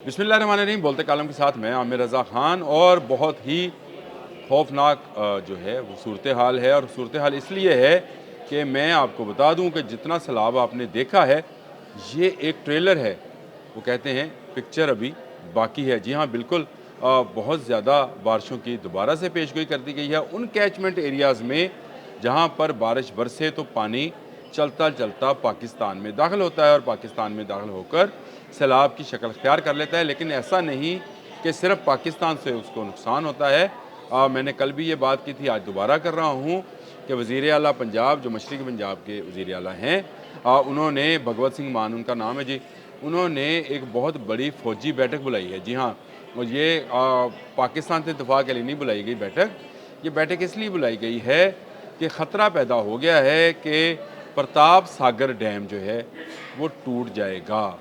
बिस्मिल्लाहिर्रहमानिर्रहीम। बोलते कालम के साथ मैं आमिर रज़ा ख़ान। और बहुत ही खौफनाक जो है वो सूरत हाल है। और सूरत हाल इसलिए है कि मैं आपको बता दूं कि जितना सैलाब आपने देखा है ये एक ट्रेलर है। वो कहते हैं पिक्चर अभी बाकी है। जी हाँ, बिल्कुल। बहुत ज़्यादा बारिशों की दोबारा से पेशगोई कर दी गई है उन कैचमेंट एरियाज़ में जहाँ पर बारिश बरसे तो पानी चलता चलता पाकिस्तान में दाखिल होता है और पाकिस्तान में दाखिल होकर सैलाब की शक्ल अख्तियार कर लेता है। लेकिन ऐसा नहीं कि सिर्फ पाकिस्तान से उसको नुकसान होता है। मैंने कल भी ये बात की थी, आज दोबारा कर रहा हूँ कि वज़ीर आला पंजाब, जो मशरक़ी पंजाब के वज़ीर आला हैं, उन्होंने भगवत सिंह मान उनका नाम है जी, उन्होंने एक बहुत बड़ी फ़ौजी बैठक बुलाई है। जी हाँ, और ये पाकिस्तान से दफ़ा के लिए नहीं बुलाई गई बैठक। ये बैठक इसलिए बुलाई गई है कि ख़तरा पैदा हो गया है कि प्रताप सागर डैम जो है वो टूट जाएगा।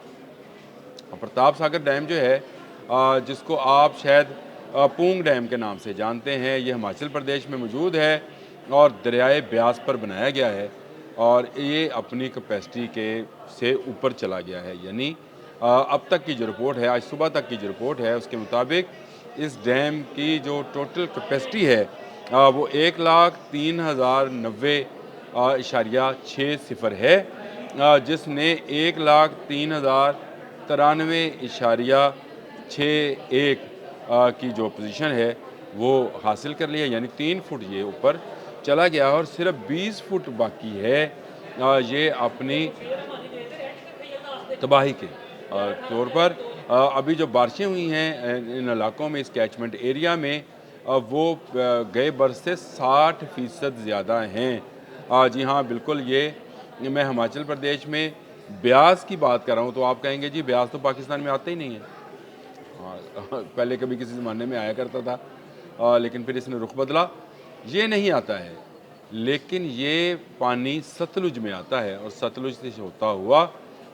प्रताप सागर डैम जो है जिसको आप शायद पूंग डैम के नाम से जानते हैं, ये हिमाचल प्रदेश में मौजूद है और दरियाए ब्यास पर बनाया गया है। और ये अपनी कैपेसिटी के से ऊपर चला गया है। यानी अब तक की जो रिपोर्ट है, आज सुबह तक की जो रिपोर्ट है, उसके मुताबिक इस डैम की जो टोटल कैपेसिटी है वो 1,03,090.60 है, जिसने 1,03,093.61 की जो पोजीशन है वो हासिल कर लिया। यानी 3 फुट ये ऊपर चला गया और सिर्फ 20 फुट बाकी है ये अपनी तबाही के तौर पर। अभी जो बारिशें हुई हैं इन इलाकों में, इस कैचमेंट एरिया में, वो गए बरस से 60% ज़्यादा हैं। जी हाँ, बिल्कुल। ये मैं हिमाचल प्रदेश में ब्यास की बात कर रहा हूँ। तो आप कहेंगे जी ब्यास तो पाकिस्तान में आता ही नहीं है। पहले कभी किसी ज़माने में आया करता था, लेकिन फिर इसने रुख बदला। ये नहीं आता है, लेकिन ये पानी सतलुज में आता है और सतलुज से होता हुआ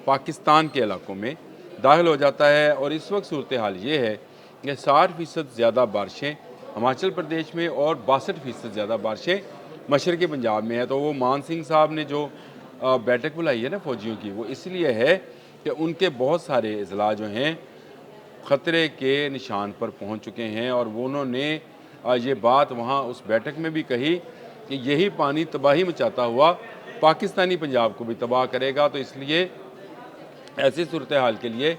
पाकिस्तान के इलाकों में दाखिल हो जाता है। और इस वक्त सूरत हाल ये है कि 60% ज़्यादा बारिशें हिमाचल प्रदेश में और 62% ज़्यादा बारिशें मशरक़ी पंजाब में है। तो वो मान सिंह साहब ने जो बैठक बुलाई है ना फ़ौजियों की, वो इसलिए है कि उनके बहुत सारे अज़ला जो हैं ख़तरे के निशान पर पहुंच चुके हैं। और वो उन्होंने ये बात वहाँ उस बैठक में भी कही कि यही पानी तबाही मचाता हुआ पाकिस्तानी पंजाब को भी तबाह करेगा। तो इसलिए ऐसी सूरत हाल के लिए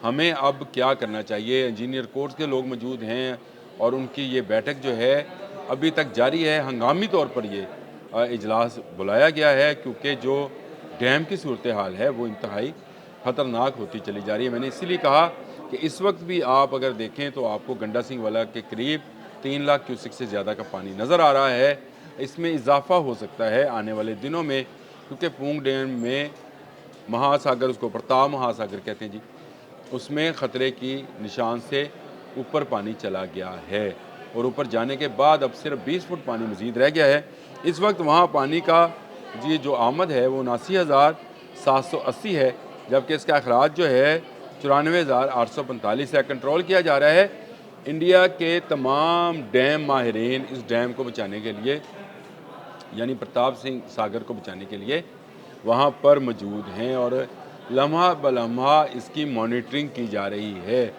हमें अब क्या करना चाहिए। इंजीनियर कोर्स के लोग मौजूद हैं और उनकी ये बैठक जो है अभी तक जारी है। हंगामी तौर पर ये इजलास बुलाया गया है क्योंकि जो डैम की सूरत हाल है वो इंतहाई ख़तरनाक होती चली जा रही है। मैंने इसीलिए कहा कि इस वक्त भी आप अगर देखें तो आपको गंडा सिंह वाला के करीब 3 लाख क्यूसिक से ज़्यादा का पानी नज़र आ रहा है। इसमें इजाफा हो सकता है आने वाले दिनों में, क्योंकि पूंग डैम में महासागर, उसको प्रताप महासागर कहते हैं जी, उसमें ख़तरे की निशान से ऊपर पानी चला गया है। और ऊपर जाने के बाद अब सिर्फ 20 फुट पानी मज़ीद रह गया है। इस वक्त वहाँ पानी का जी जो आमद है वो 79,780 है, जबकि इसका अखराज जो है 94,845 है। कंट्रोल किया जा रहा है। इंडिया के तमाम डैम माहिरीन इस डैम को बचाने के लिए, यानी प्रताप सिंह सागर को बचाने के लिए वहाँ पर मौजूद हैं और लम्हा बलम्हा इसकी मॉनिटरिंग की जा रही है।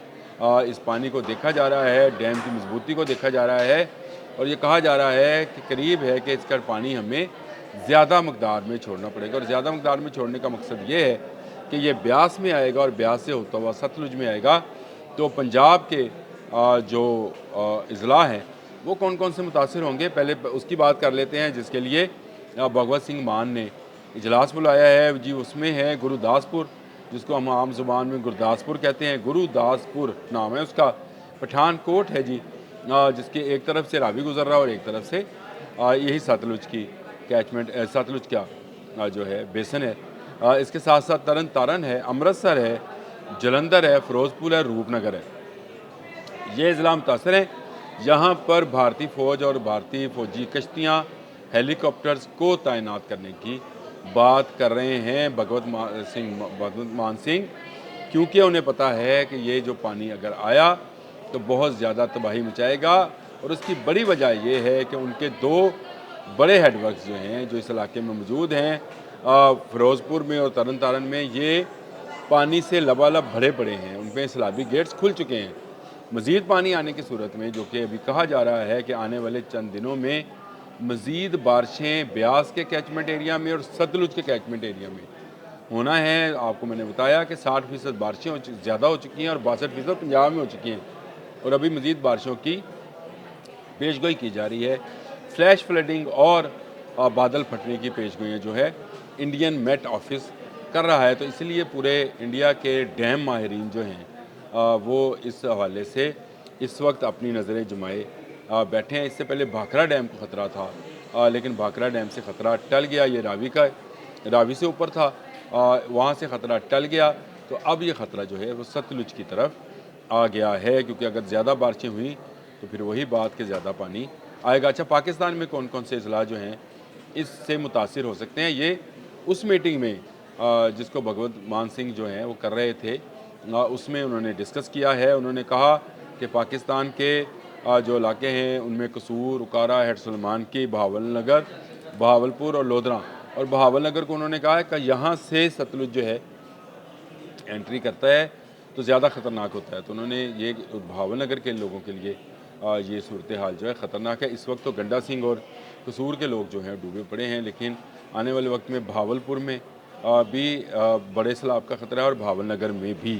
इस पानी को देखा जा रहा है, डैम की मजबूती को देखा जा रहा है और ये कहा जा रहा है कि करीब है कि इसका पानी हमें ज़्यादा मकदार में छोड़ना पड़ेगा। और ज़्यादा मकदार में छोड़ने का मकसद ये है कि ये ब्यास में आएगा और ब्यास से होता हुआ सतलुज में आएगा। तो पंजाब के जो अज़ला हैं वो कौन कौन से मुतासिर होंगे, पहले उसकी बात कर लेते हैं, जिसके लिए भगवत सिंह मान ने इजलास बुलाया है जी। उसमें है गुरुदासपुर, जिसको हम आम ज़ुबान में गुरदासपुर कहते हैं। गुरुदासपुर नाम है उसका। पठानकोट है जी, जिसके एक तरफ से रावी गुजर रहा है और एक तरफ से यही सतलुज की कैचमेंट, सतलुज का जो है बेसन है। इसके साथ साथ तरन तारन है, अमृतसर है, जलंधर है, फ़िरोज़पुर है, रूपनगर है। ये ज़िला मुतासर हैं। यहाँ पर भारतीय फ़ौज और भारतीय फ़ौजी कश्तियाँ, हेलीकॉप्टर्स को तैनात करने की बात कर रहे हैं भगवत मान सिंह, क्योंकि उन्हें पता है कि ये जो पानी अगर आया तो बहुत ज़्यादा तबाही मचाएगा। और उसकी बड़ी वजह ये है कि उनके 2 बड़े हेडवर्क्स जो हैं, जो इस इलाके में मौजूद हैं, फ़िरोज़पुर में और तरन तारन में, ये पानी से लबालब भरे पड़े हैं, उनपे सैलाबी गेट्स खुल चुके हैं। मज़ीद पानी आने की सूरत में, जो कि अभी कहा जा रहा है कि आने वाले चंद दिनों में मज़ीद बारिशें ब्यास के कैचमेंट एरिया में और सतलुज के कैचमेंट एरिया में होना है। आपको मैंने बताया कि 60% बारिशें ज़्यादा हो चुकी हैं और 62% पंजाब में हो चुकी हैं, और अभी मज़ीद बारिशों की पेशगोई की जा रही है। फ्लैश फ्लडिंग और बादल फटने की पेशगोइयाँ जो है इंडियन मेट ऑफिस कर रहा है। तो इसलिए पूरे इंडिया के डैम माहिरीन जो हैं वो इस हवाले से इस वक्त अपनी नज़रें जुमाए बैठे हैं। इससे पहले भाखड़ा डैम को ख़तरा था, लेकिन भाखड़ा डैम से ख़तरा टल गया। ये रावी से ऊपर था, वहाँ से ख़तरा टल गया। तो अब ये ख़तरा जो है वो सतलुज की तरफ आ गया है, क्योंकि अगर ज़्यादा बारिशें हुई तो फिर वही बात कि ज़्यादा पानी आएगा। अच्छा, पाकिस्तान में कौन कौन से अजला जो हैं इससे मुतासिर हो सकते हैं, ये उस मीटिंग में जिसको भगवत मान सिंह जो हैं वो कर रहे थे, उसमें उन्होंने डिस्कस किया है। उन्होंने कहा कि पाकिस्तान के जो इलाके हैं उनमें कसूर, उकारा, हेड सुलेमान की, बहावलपुर और लोधरा, और बहावलनगर को उन्होंने कहा है कि यहाँ से सतलुज जो है एंट्री करता है तो ज़्यादा ख़तरनाक होता है। तो उन्होंने ये बहावलनगर के लोगों के लिए ये सूरत हाल जो है ख़तरनाक है। इस वक्त तो गंडा सिंह और कसूर के लोग जो हैं डूबे पड़े हैं, लेकिन आने वाले वक्त में बहावलपुर में भी बड़े सैलाब का ख़तरा है और बहावलनगर में भी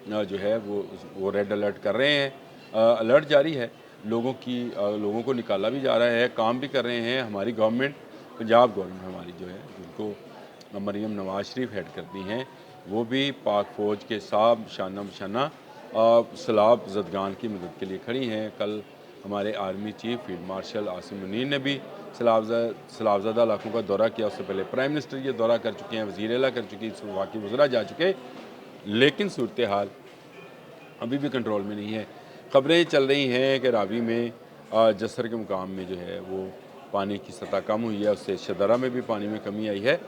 जो है वो रेड अलर्ट कर रहे हैं। अलर्ट जारी है, लोगों को निकाला भी जा रहा है, काम भी कर रहे हैं। हमारी गवर्नमेंट, पंजाब गवर्नमेंट हमारी जो है, जिनको मरीम नवाज शरीफ हेड करती हैं, वो भी पाक फ़ौज के साथ शाना बशाना सैलाब ज़दगान की मदद के लिए खड़ी हैं। कल हमारे army chief field marshal Asim Munir ने भी सैलाबज़दा इलाकों का दौरा किया। उससे पहले प्राइम मिनिस्टर ये दौरा कर चुके हैं, वज़ीर आला कर चुकी, वफाकी वज़रा जा चुके, लेकिन सूरत हाल अभी भी कंट्रोल में नहीं है। ख़बरें चल रही हैं कि रावी में जसर के मुकाम में जो है वो पानी की सतह कम हुई है, उससे शदरा में भी पानी में कमी आई है।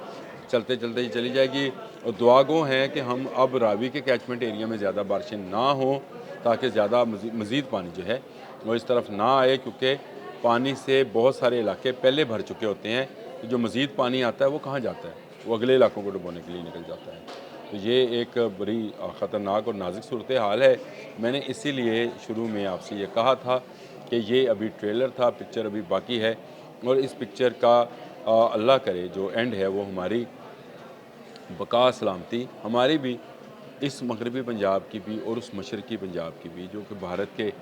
चलते चलते ही चली जाएगी, और दुआ गो हैं कि हम अब रावी के कैचमेंट एरिया में ज़्यादा बारिशें ना हों, ताकि ज़्यादा मज़ीद पानी जो है वो इस तरफ ना आए, क्योंकि पानी से बहुत सारे इलाके पहले भर चुके होते हैं। तो जो मज़ीद पानी आता है वो कहाँ जाता है? वो अगले इलाकों को डुबोने के लिए निकल जाता है। तो ये एक बड़ी ख़तरनाक और नाजुक सूरत हाल है। मैंने इसीलिए शुरू में आपसे ये कहा था कि ये अभी ट्रेलर था, पिक्चर अभी बाकी है, और इस पिक्चर का अल्लाह करे जो एंड है वो हमारी बका सलामती, हमारी भी, इस मगरबी पंजाब की भी और उस मशरक़ी पंजाब की भी, जो कि भारत के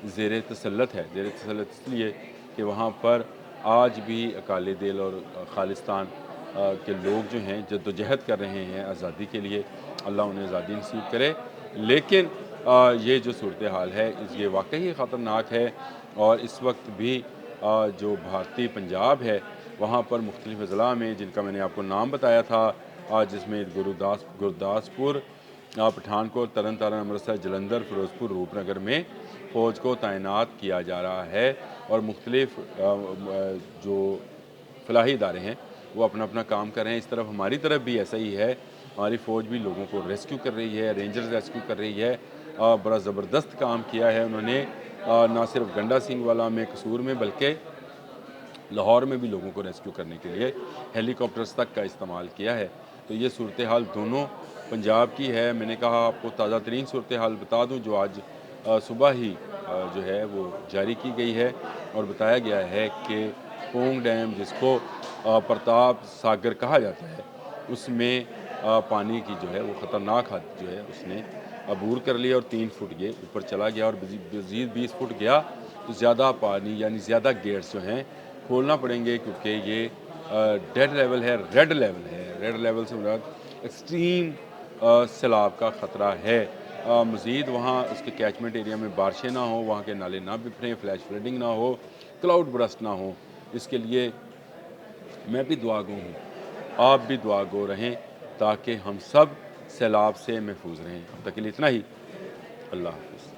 ज़ेर तसल्लुत है। ज़ेर तसल्लुत इसलिए कि वहाँ पर आज भी अकाली दिल और खालिस्तान के लोग जो हैं जद्दोजहद कर रहे हैं आज़ादी के लिए। अल्लाह उन्हें आज़ादी नसीब करे। लेकिन ये जो सूरत हाल है ये वाकई ख़तरनाक है, और इस वक्त भी जो भारतीय पंजाब है वहाँ पर मुख्तलिफ़ अज़ला में, जिनका मैंने आपको नाम बताया था, जिसमें गुरदासपुर, पठानकोट, तरन तारण, अमृतसर, जलंधर, फिरोज़पुर, रूपनगर में फ़ौज को तैनात किया जा रहा है, और मुख्तलिफ़ जो फलाही इदारे हैं वो अपना अपना काम कर रहे हैं। इस तरफ हमारी तरफ भी ऐसा ही है, हमारी फ़ौज भी लोगों को रेस्क्यू कर रही है, रेंजर्स रेस्क्यू कर रही है। बड़ा ज़बरदस्त काम किया है उन्होंने, ना सिर्फ गंडा सिंह वाला में, कसूर में, बल्कि लाहौर में भी लोगों को रेस्क्यू करने के लिए हेलीकॉप्टर्स तक का इस्तेमाल किया है। तो ये सूरत हाल दोनों पंजाब की है। मैंने कहा आपको ताज़ा तरीन सूरत हाल बता दूँ, जो आज सुबह ही जो है वो जारी की गई है, और बताया गया है कि पोंग डैम, जिसको प्रताप सागर कहा जाता है, उसमें पानी की जो है वो ख़तरनाक हद जो है उसने अबूर कर लिया, और 3 फुट ये ऊपर चला गया, और मज़ीद 20 फुट गया तो ज़्यादा पानी, यानी ज़्यादा गेट्स जो हैं खोलना पड़ेंगे, क्योंकि ये डेड लेवल है, रेड लेवल है। रेड लेवल से मुराद एक्सट्रीम सैलाब का ख़तरा है। मज़ीद वहाँ उसके कैचमेंट एरिया में बारिशें ना हो, वहाँ के नाले ना बिफरें, फ्लैश फ्लडिंग ना हो, क्लाउड बरस्ट ना हो। इसके लिए मैं भी दुआ गो हूँ, आप भी दुआ गो रहें, ताकि हम सब सैलाब से महफूज रहें। अब तक के लिए इतना ही। अल्लाह हाफ़िज़।